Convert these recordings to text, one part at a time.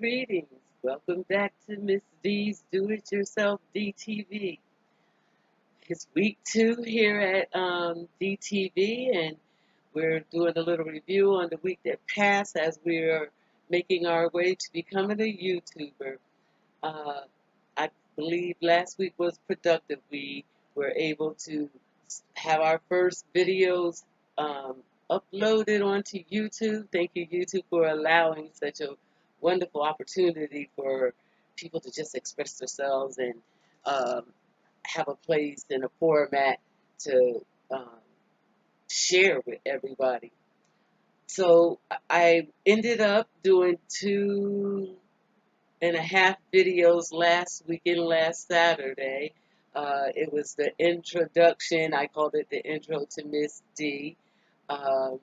Greetings. Welcome back to Ms.D's Do-It-Yourself DTV. It's week 2 here at DTV, and we're doing a little review on the week that passed as we're making our way to becoming a YouTuber. Uh, I believe last week was productive. We were able to have our first videos um, uploaded onto YouTube. Thank you, YouTube, for allowing such a wonderful opportunity for people to just express themselves and um, have a place and a format to um, share with everybody. So I ended up doing 2.5 videos last weekend, last Saturday. It was the introduction. I called it the intro to Ms.D. Um,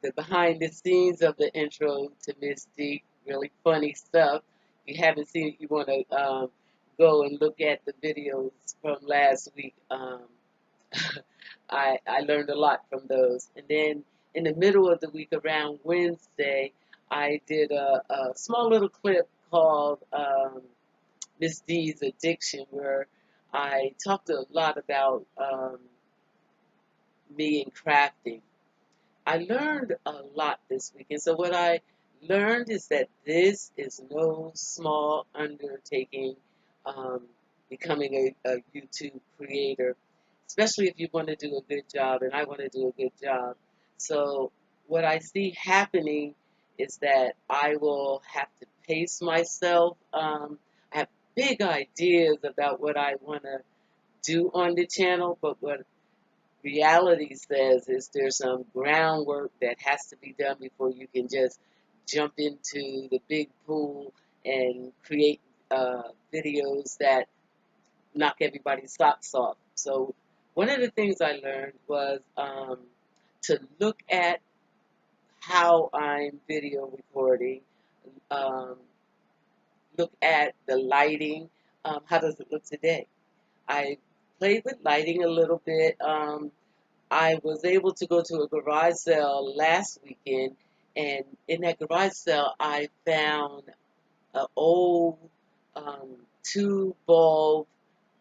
the behind the scenes of the intro to Ms.D. Really funny stuff. If you haven't seen it, you want to go and look at the videos from last week. I learned a lot from those. And then in the middle of the week, around Wednesday, I did a small little clip called Ms. D's Addiction, where I talked a lot about me and crafting. I learned a lot this week, and so what I learned is that this is no small undertaking, um, becoming a YouTube creator, especially if you want to do a good job, and I want to do a good job. So what I see happening is that I will have to pace myself. I have big ideas about what I want to do on the channel, but what reality says is there's some groundwork that has to be done before you can just jump into the big pool and create videos that knock everybody's socks off. So one of the things I learned was to look at how I'm video recording, um, look at the lighting. How does it look today? I played with lighting a little bit. I was able to go to a garage sale last weekend, and in that garage sale, I found an old um, 2 bulb,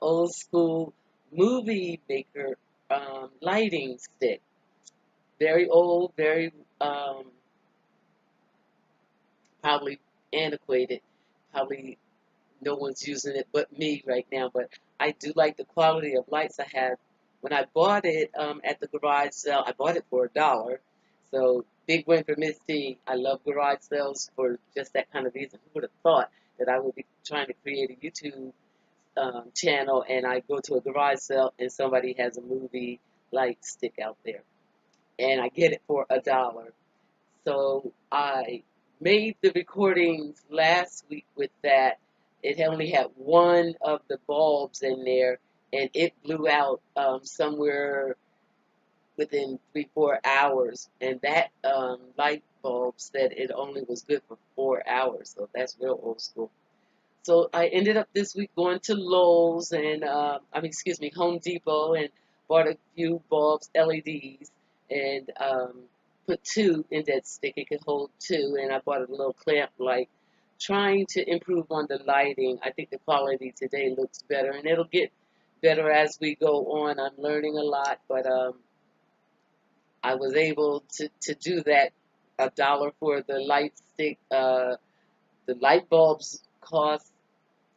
old school movie maker lighting stick. Very old, very um, probably antiquated. Probably no one's using it but me right now, but I do like the quality of lights I have. When I bought it at the garage sale, I bought it for $1. So big win for Miss D. I love garage sales for just that kind of reason. Who would have thought that I would be trying to create a YouTube channel and I go to a garage sale and somebody has a movie light stick out there and I get it for $1. So I made the recordings last week with that. It only had one of the bulbs in there, and it blew out somewhere within 3-4 hours. And that light bulb said it only was good for 4 hours. So that's real old school. So I ended up this week going to Lowe's and Home Depot, and bought a few bulbs, LEDs, and put 2 in that stick. It could hold 2, and I bought a little clamp light, trying to improve on the lighting. I think the quality today looks better, and it'll get better as we go on. I'm learning a lot, but I was able to do that. $1 for the light stick. The light bulbs cost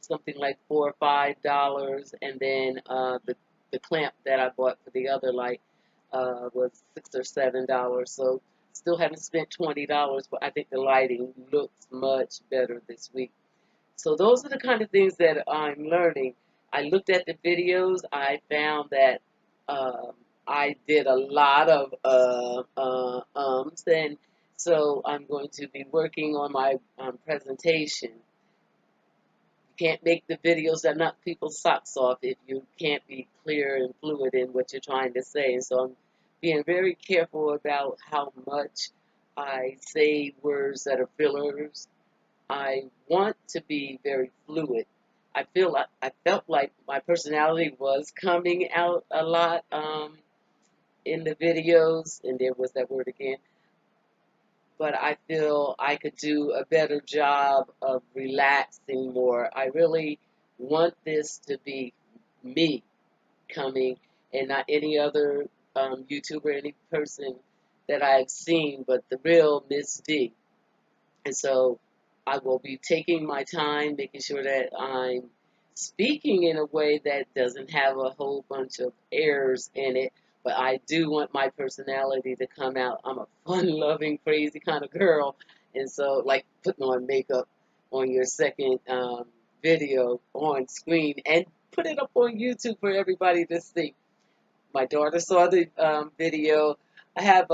something like $4 or $5, and then the clamp that I bought for the other light was $6 or $7. So still haven't spent $20, but I think the lighting looks much better this week. So those are the kind of things that I'm learning. I looked at the videos. I found that I did a lot of and so I'm going to be working on my presentation. Can't make the videos that knock people's socks off if you can't be clear and fluid in what you're trying to say. And so I'm being very careful about how much I say words that are fillers. I want to be very fluid. I felt like my personality was coming out a lot in the videos, and there was that word again. but I feel I could do a better job of relaxing more. I really want this to be me coming and not any other YouTuber, any person that I've seen, but the real Ms.D. And so I will be taking my time, making sure that I'm speaking in a way that doesn't have a whole bunch of errors in it. But I do want my personality to come out. I'm a fun-loving, crazy kind of girl. And so, like putting on makeup on your second video on screen and put it up on YouTube for everybody to see. My daughter saw the video. I have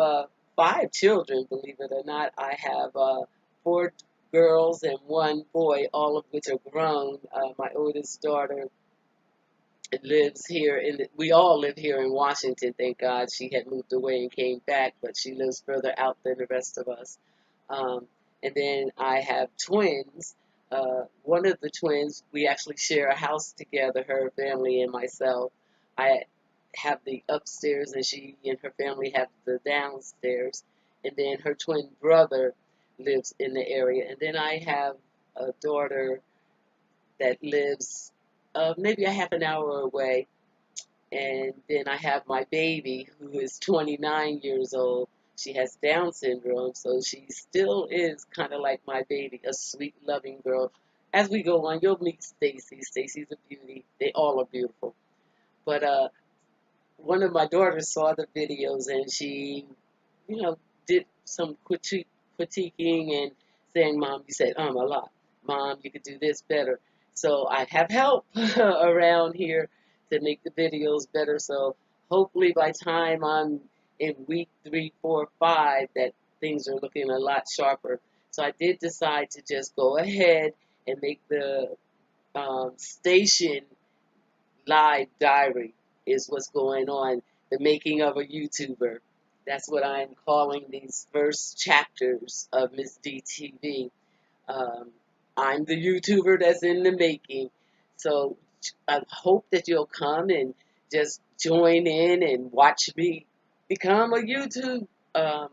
5 children, believe it or not. I have 4 girls and 1 boy, all of which are grown. My oldest daughter lives here we all live here in Washington, thank God. She had moved away and came back, but she lives further out than the rest of us. Um, and then I have twins. One of the twins, we actually share a house together, her family and myself. I have the upstairs, and she and her family have the downstairs. And then her twin brother lives in the area. And then I have a daughter that lives maybe a half an hour away. And then I have my baby who is 29 years old. She has Down syndrome, so she still is kind of like my baby, a sweet, loving girl. As we go on, you'll meet Stacey. Stacey's a beauty. They all are beautiful. But one of my daughters saw the videos and she, did some critiquing and saying, "Mom, you said a lot. Mom, you could do this better." So I have help around here to make the videos better. So hopefully by time I'm in week 3, 4, 5, that things are looking a lot sharper. So I did decide to just go ahead and make the station live diary is what's going on, the making of a YouTuber. That's what I'm calling these first chapters of Ms.D TV. Um, I'm the YouTuber that's in the making. So I hope that you'll come and just join in and watch me become a YouTube um,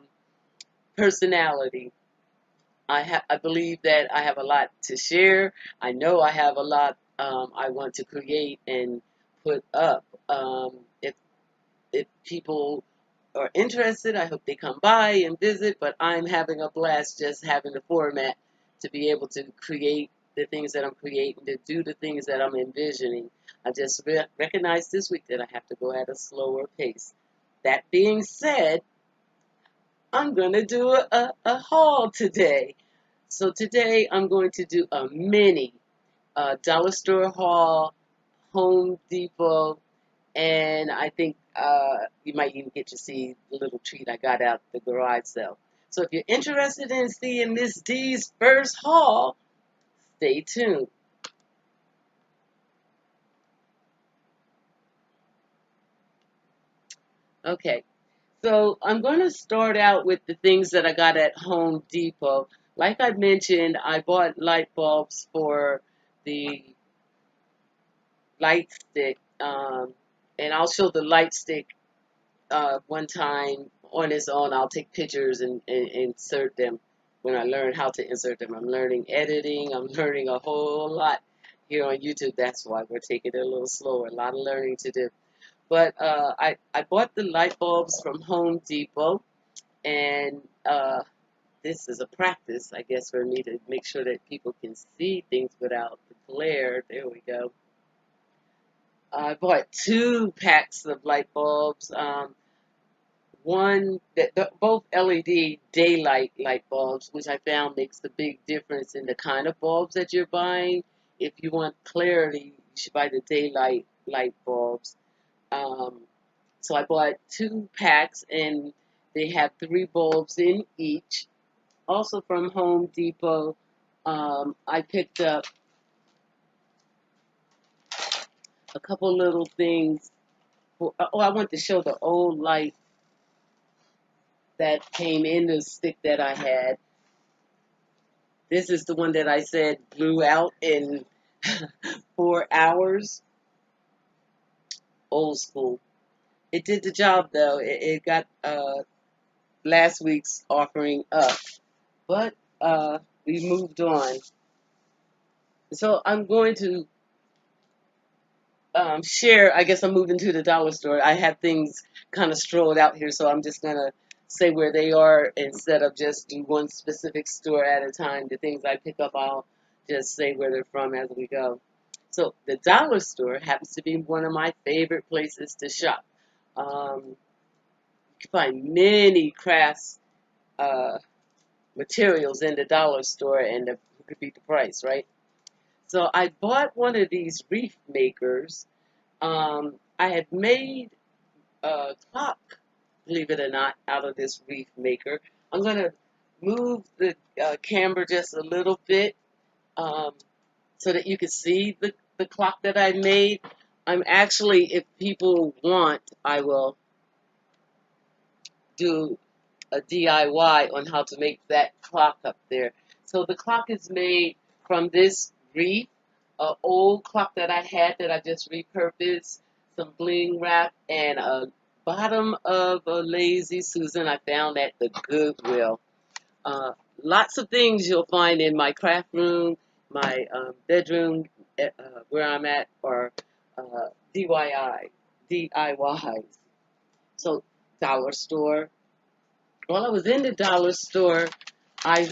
personality. I believe that I have a lot to share. I know I have a lot I want to create and put up. If people are interested, I hope they come by and visit. But I'm having a blast just having the format to be able to create the things that I'm creating, to do the things that I'm envisioning. I just recognized this week that I have to go at a slower pace. That being said, I'm going to do a haul today. So today I'm going to do a mini dollar store haul, Home Depot, and I think you might even get to see the little treat I got out the garage sale. So if you're interested in seeing Miss D's first haul, stay tuned. Okay, so I'm going to start out with the things that I got at Home Depot. Like I mentioned, I bought light bulbs for the light stick, and I'll show the light stick one time on its own. I'll take pictures and insert them when I learn how to insert them. I'm learning editing. I'm learning a whole lot here on YouTube. That's why we're taking it a little slower. A lot of learning to do. But I bought the light bulbs from Home Depot, and this is a practice, I guess, for me to make sure that people can see things without the glare. There we go. I bought 2 packs of light bulbs. One that both LED daylight light bulbs, which I found makes the big difference in the kind of bulbs that you're buying. If you want clarity, you should buy the daylight light bulbs. Um, so I bought 2 packs, and they have 3 bulbs in each. Also from Home Depot, I picked up a couple little things. I want to show the old light that came in the stick that I had. This is the one that I said blew out in 4 hours. Old school. It did the job though. It got last week's offering up. But we moved on. So I'm going to share. I guess I'm moving to the dollar store. I have things kind of strolled out here, so I'm just gonna say where they are instead of just do one specific store at a time. The things I pick up, I'll just say where they're from as we go. So the dollar store happens to be one of my favorite places to shop. You can find many crafts materials in the dollar store, and who could beat the price, right? So I bought one of these wreath makers. I had made a clock, believe it or not, out of this wreath maker. I'm going to move the camera just a little bit um, so that you can see the clock that I made. I'm actually, if people want, I will do a DIY on how to make that clock up there. So the clock is made from this wreath, an old clock that I had that I just repurposed, some bling wrap, and a bottom of a Lazy Susan I found at the Goodwill. Uh, Lots of things you'll find in my craft room, my bedroom, where I'm at, or DIYs. So dollar store. While I was in the dollar store, I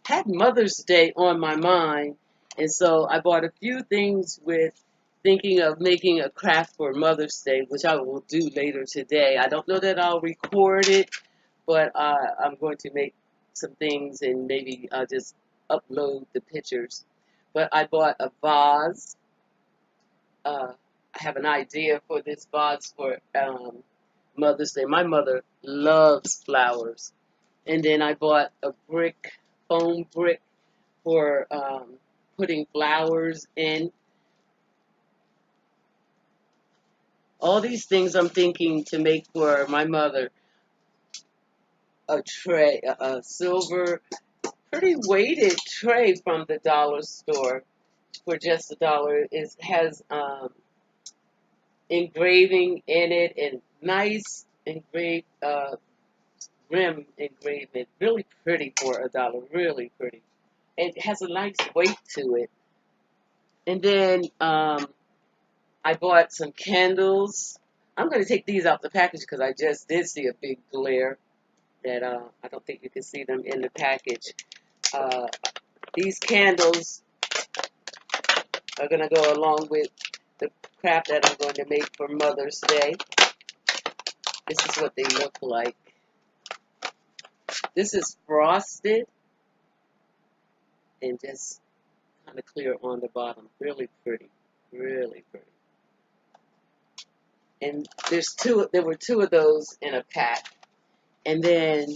had Mother's Day on my mind, and so I bought a few things with thinking of making a craft for Mother's Day, which I will do later today. I don't know that I'll record it, but I'm going to make some things and maybe just upload the pictures. But I bought a vase. I have an idea for this vase for Mother's Day. My mother loves flowers. And then I bought a foam brick for putting flowers in. All these things I'm thinking to make for my mother. A tray, a silver, pretty weighted tray from the dollar store for just $1. It has engraving in it and nice engraved rim engravement. Really pretty for $1. Really pretty. It has a nice weight to it. And then I bought some candles. I'm going to take these out the package because I just did see a big glare that I don't think you can see them in the package. Uh, these candles are going to go along with the craft that I'm going to make for Mother's Day. This is what they look like. This is frosted and just kind of clear on the bottom. Really pretty. Really pretty. And there were two of those in a pack. And then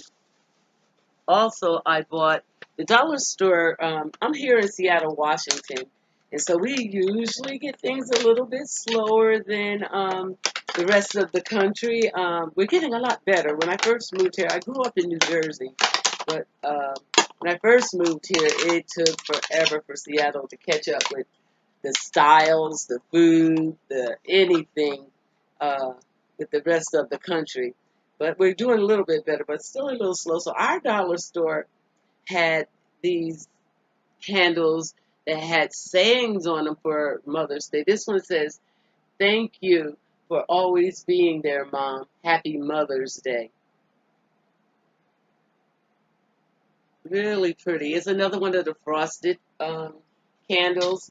also I bought the dollar store. I'm here in Seattle, Washington. And so we usually get things a little bit slower than the rest of the country. We're getting a lot better. When I first moved here, I grew up in New Jersey. But when I first moved here, it took forever for Seattle to catch up with the styles, the food, the anything with the rest of the country. But we're doing a little bit better, but still a little slow. So our dollar store had these candles that had sayings on them for Mother's Day. This one says, "Thank you for always being there, Mom. Happy Mother's Day." Really pretty. It's another one of the frosted candles.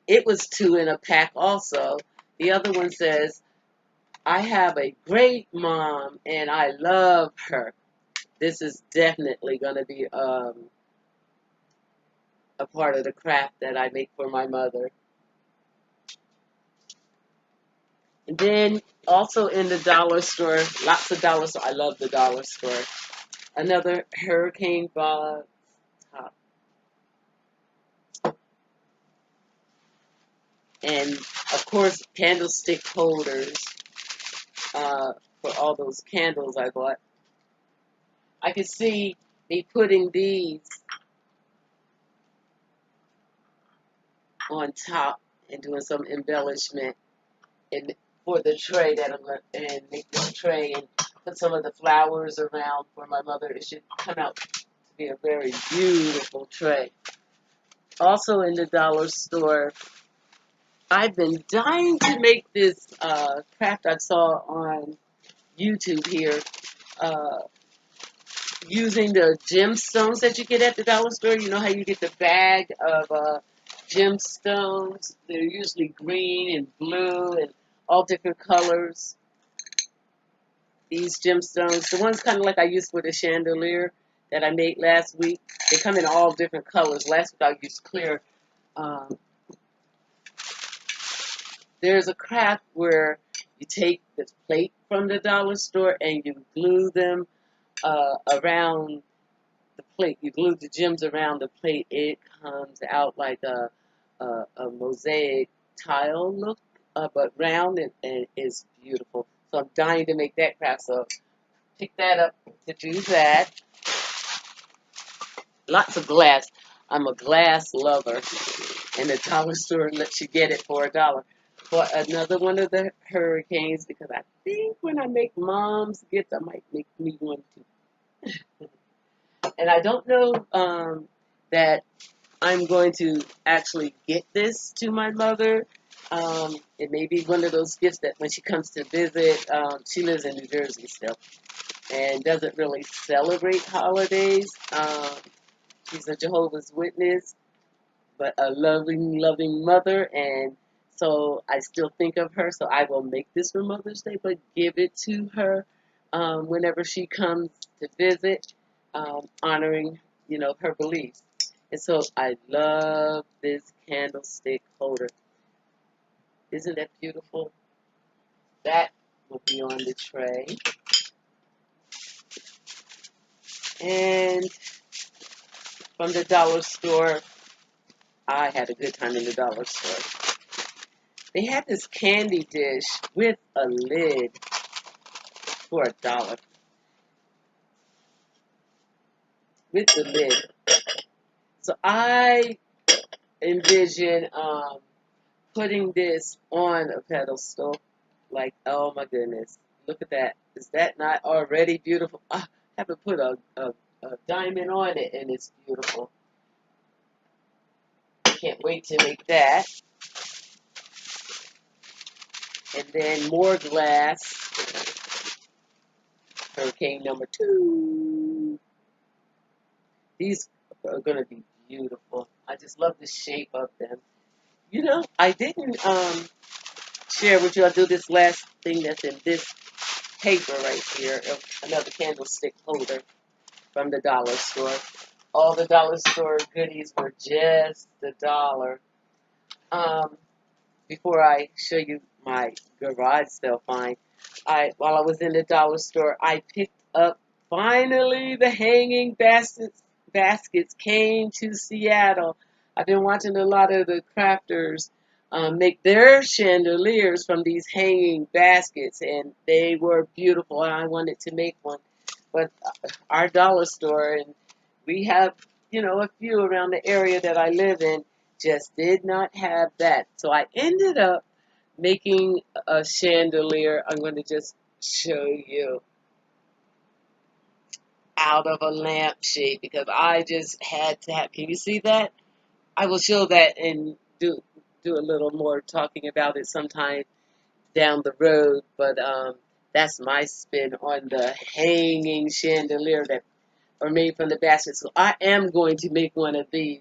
It was 2 in a pack also. The other one says, "I have a great mom and I love her." This is definitely going to be a part of the craft that I make for my mother. And then also in the dollar store, lots of dollar store. I love the dollar store. Another hurricane ball top. And of course, candlestick holders for all those candles I bought. I could see me putting these on top and doing some embellishment and for the tray that I'm going to, and make this tray and put some of the flowers around for my mother. It should come out be a very beautiful tray. Also in the dollar store, I've been dying to make this craft I saw on YouTube here, uh, using the gemstones that you get at the dollar store. You know how you get the bag of gemstones? They're usually green and blue and all different colors. These gemstones, the ones kind of like I used for the chandelier that I made last week, they come in all different colors. Last week I used clear. Um, there's a craft where you take the plate from the dollar store and you glue them around the plate. You glue the gems around the plate. It comes out like a mosaic tile look, but round and is beautiful. So I'm dying to make that craft. So pick that up to do that. Lots of glass. I'm a glass lover, and the dollar store lets you get it for $1. For another one of the hurricanes, because I think when I make mom's gifts, I might make me one too. And I don't know that I'm going to actually get this to my mother. It may be one of those gifts that when she comes to visit, she lives in New Jersey still and doesn't really celebrate holidays. She's a Jehovah's Witness, but a loving, loving mother, and so I still think of her. So I will make this for Mother's Day, but give it to her whenever she comes to visit, honoring, her beliefs. And so I love this candlestick holder. Isn't that beautiful? That will be on the tray. And from the dollar store, I had a good time in the dollar store. They had this candy dish with a lid for $1. With the lid. So I envision putting this on a pedestal. Like, oh my goodness. Look at that. Is that not already beautiful? I haven't put a diamond on it, and it's beautiful. Can't wait to make that. And then more glass. Hurricane number 2. These are going to be beautiful. I just love the shape of them. I didn't share with you. I'll do this last thing that's in this paper right here. Another candlestick holder from the dollar store. All the dollar store goodies were just $1. Before I show you my garage sale find, while I was in the dollar store, I picked up finally the hanging baskets. Baskets came to Seattle. I've been watching a lot of the crafters make their chandeliers from these hanging baskets, and they were beautiful, and I wanted to make one. But our dollar store, and we have, a few around the area that I live in, just did not have that. So I ended up making a chandelier. I'm going to just show you out of a lampshade because I just had to have. Can you see that? I will show that and do a little more talking about it sometime down the road. But that's my spin on the hanging chandelier that are made from the basket. So I am going to make one of these.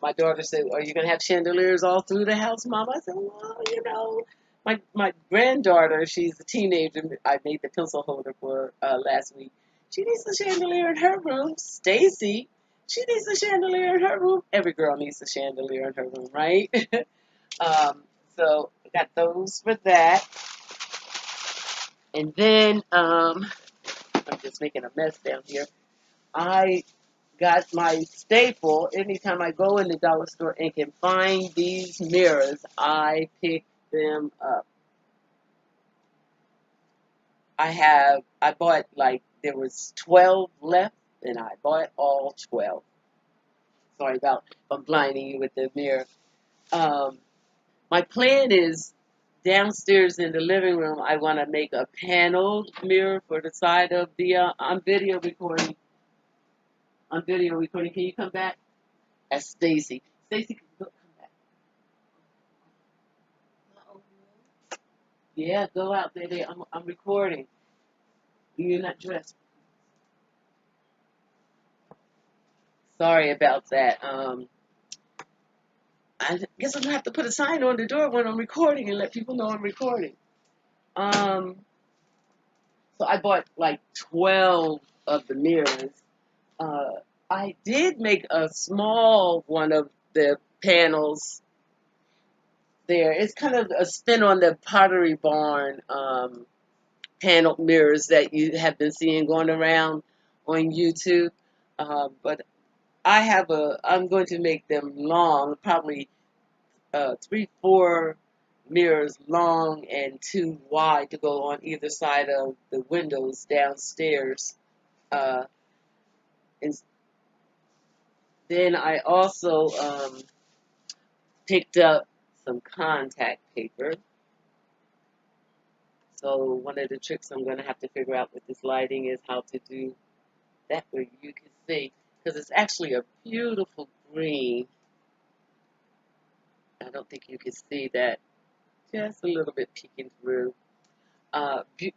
My daughter said, "Are you going to have chandeliers all through the house, Mom?" I said, "Well, my granddaughter, she's a teenager. I made the pencil holder for last week. She needs a chandelier in her room. Stacey, she needs a chandelier in her room. Every girl needs a chandelier in her room, right?" So I got those for that. And then I'm just making a mess down here. I got my staple. Anytime I go in the dollar store and can find these mirrors, I pick them up. I bought there was 12 left, and I bought all 12. Sorry about I'm blinding you with the mirror. My plan is downstairs in the living room. I want to make a paneled mirror for the side of the. I'm video recording. I'm video recording. Can you come back? That's Stacey. Stacey, come back. Yeah, go out there. I'm recording. You're not dressed. Sorry about that. I guess I'm gonna have to put a sign on the door when I'm recording and let people know I'm recording. Um, so I bought like 12 of the mirrors. Uh, I did make a small one of the panels there. It's kind of a spin on the Pottery Barn panel mirrors that you have been seeing going around on YouTube. But I'm going to make them long, probably 3, 4 mirrors long and 2 wide to go on either side of the windows downstairs. Uh, and then I also picked up some contact paper. So one of the tricks I'm going to have to figure out with this lighting is how to do that where you can see, because it's actually a beautiful green. I don't think you can see that, just a little bit peeking through.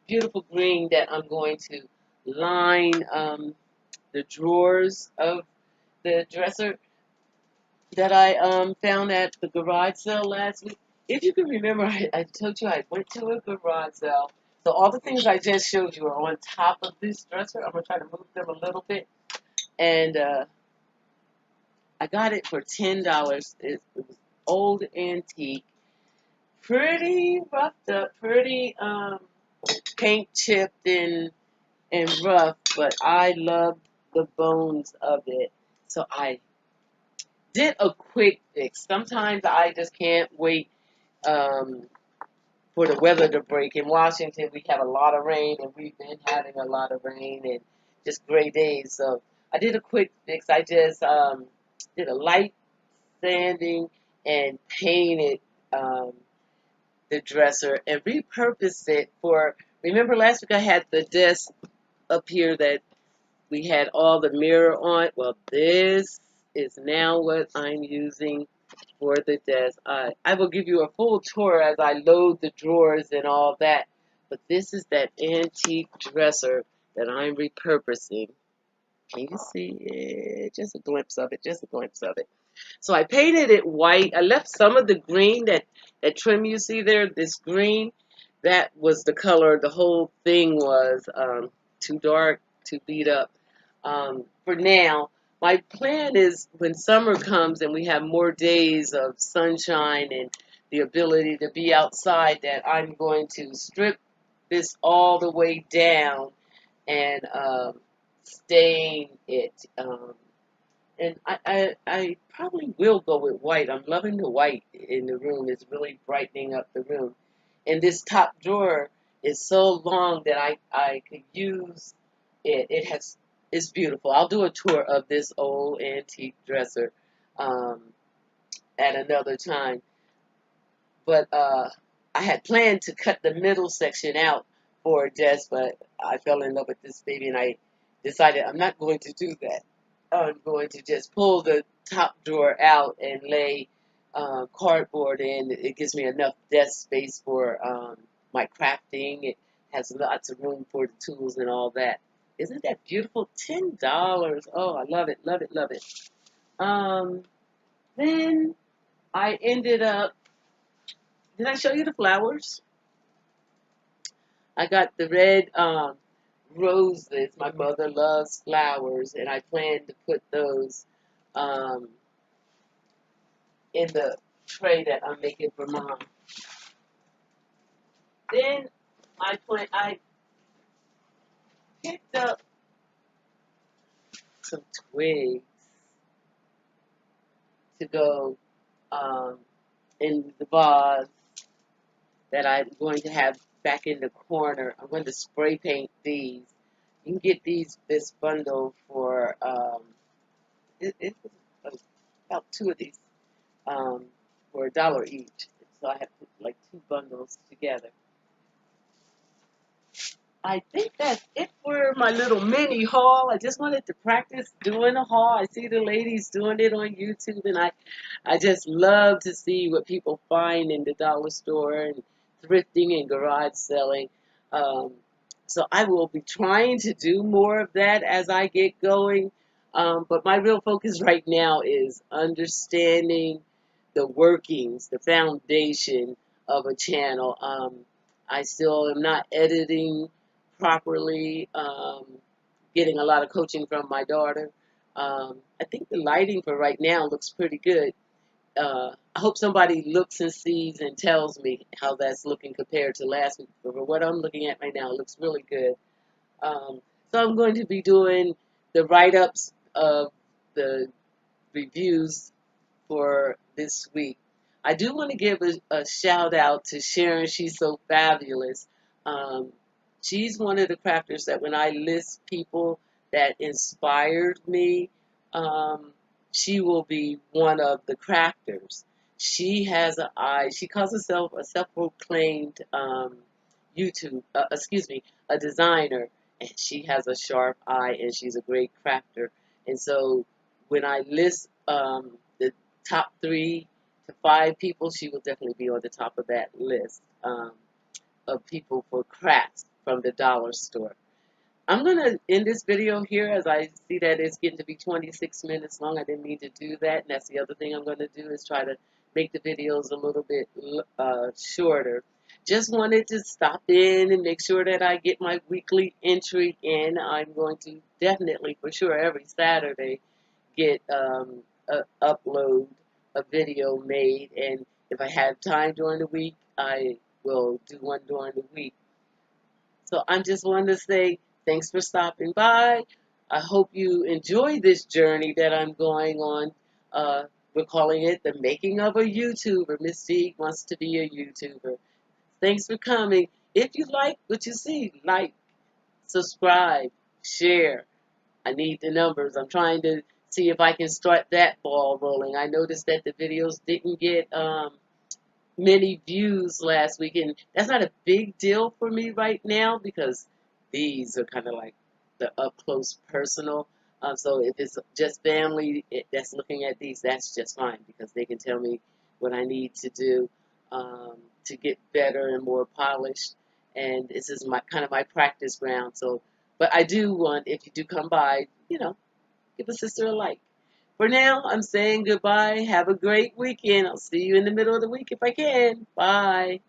Beautiful green that I'm going to line the drawers of the dresser that I found at the garage sale last week. If you can remember, I told you I went to a garage sale. So all the things I just showed you are on top of this dresser. I'm going to try to move them a little bit. And I got it for $10. It was old antique, pretty roughed up, pretty paint chipped and rough, but I love the bones of it. So I did a quick fix. Sometimes I just can't wait um, for the weather to break. In Washington, we have a lot of rain, and we've been having a lot of rain and just gray days. So I did a quick fix. I just did a light sanding and painted the dresser and repurposed it for. Remember last week I had the desk up here that we had all the mirror on. Well, this is now what I'm using for the desk. I will give you a full tour as I load the drawers and all that. But this is that antique dresser that I'm repurposing. Can you see it? Just a glimpse of it. Just a glimpse of it. So I painted it white. I left some of the green, that trim you see there, this green. That was the color. The whole thing was too dark, too beat up. For now, my plan is when summer comes and we have more days of sunshine and the ability to be outside, that I'm going to strip this all the way down and stain it. And I probably will go with white. I'm loving the white in the room. It's really brightening up the room. And this top drawer is so long that I could use it. It's beautiful. I'll do a tour of this old antique dresser um, at another time. But I had planned to cut the middle section out for a desk, but I fell in love with this baby and I decided I'm not going to do that. I'm going to just pull the top drawer out and lay cardboard in. It gives me enough desk space for my crafting. It has lots of room for the tools and all that. Isn't that beautiful? $10. Oh, I love it, love it, love it. Then I ended up, did I show you the flowers? I got the red roses. My mother loves flowers, and I plan to put those um, in the tray that I'm making for Mom. Then I picked up some twigs to go in the vase that I'm going to have back in the corner. I'm going to spray paint these. You can get this bundle for it was about 2 of these for $1 each. So I have put like 2 bundles together. I think that's it for my little mini haul. I just wanted to practice doing a haul. I see the ladies doing it on YouTube, and I just love to see what people find in the dollar store and thrifting and garage selling. Um, so I will be trying to do more of that as I get going. But my real focus right now is understanding the workings, the foundation of a channel. I still am not editing properly, getting a lot of coaching from my daughter. I think the lighting for right now looks pretty good. I hope somebody looks and sees and tells me how that's looking compared to last week. But for what I'm looking at right now, it looks really good. Um, so I'm going to be doing the write-ups of the reviews for this week. I do want to give a shout out to Sharon. She's so fabulous. Um, she's one of the crafters that when I list people that inspired me, um, she will be one of the crafters. She has an eye. She calls herself a self-proclaimed a designer, and she has a sharp eye, and she's a great crafter. And so when I list the top 3 to 5 people, she will definitely be on the top of that list of people for crafts from the dollar store. I'm going to end this video here as I see that it's getting to be 26 minutes long. I didn't mean to do that. And that's the other thing I'm going to do is try to make the videos a little bit shorter. Just wanted to stop in and make sure that I get my weekly entry in. I'm going to definitely, for sure, every Saturday get upload a video made. And if I have time during the week, I will do one during the week. So I just wanted to say thanks for stopping by. I hope you enjoy this journey that I'm going on. We're calling it the making of a YouTuber. Ms.D wants to be a YouTuber. Thanks for coming. If you like what you see, like, subscribe, share. I need the numbers. I'm trying to see if I can start that ball rolling. I noticed that the videos didn't get many views last week, and that's not a big deal for me right now because these are kind of like the up close personal. So if it's just family that's looking at these, that's just fine because they can tell me what I need to do to get better and more polished. And this is my kind of my practice ground. So, but I do want, if you do come by, give a sister a like. For now, I'm saying goodbye. Have a great weekend. I'll see you in the middle of the week if I can. Bye.